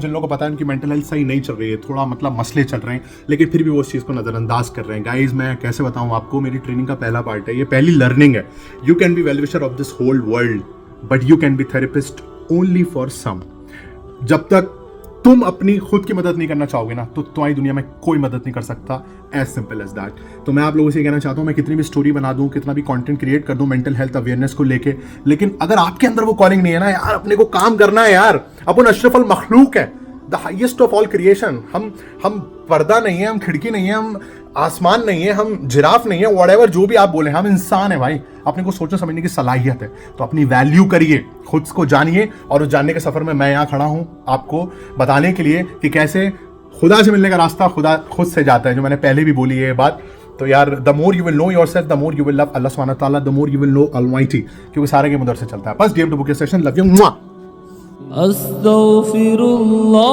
जिन लोगों को पता है उनकी मेंटल हेल्थ सही नहीं चल रही है, थोड़ा मतलब मसले चल रहे हैं, लेकिन फिर भी वो उस चीज़ को नज़रअंदाज कर रहे हैं। गाइज मैं कैसे बताऊं आपको, मेरी ट्रेनिंग का पहला पार्ट है, ये पहली लर्निंग है। You can be well wisher of this whole world but you can be therapist only for some. जब तक तुम अपनी खुद की मदद नहीं करना चाहोगे ना, तो तुम्हारी दुनिया में कोई मदद नहीं कर सकता। As simple as that. तो मैं आप लोगों से कहना चाहता हूँ, मैं कितनी भी स्टोरी बना दूं, कितना भी कंटेंट क्रिएट कर दूं मेंटल हेल्थ अवेयरनेस को लेके, लेकिन अगर आपके अंदर वो कॉलिंग नहीं है ना यार, अपने को काम करना है यार, अपन अशरफुल मखलूक है, the highest of all creation. हम पर्दा नहीं है, हम खिड़की नहीं है, हम आसमान नहीं है, हम जिराफ नहीं है, व्हाटएवर जो भी आप बोले, हम इंसान है भाई। अपने को सोचने समझने की सलाहियत है, तो अपनी वैल्यू करिए, खुद को जानिए, और उस जानने के सफर में मैं यहाँ खड़ा हूँ आपको बताने के लिए कि कैसे खुदा से मिलने का रास्ता खुदा खुद से जाता है, जो मैंने पहले भी बोली है ये बात। तो यार the more you will know yourself, the more you will love Allah सुब्हानहू व तआला, the more you will know almighty, क्योंकि सारे गेम उधर से चलता है। बस game to book session, love you. अस्तगफिरुल्लाह।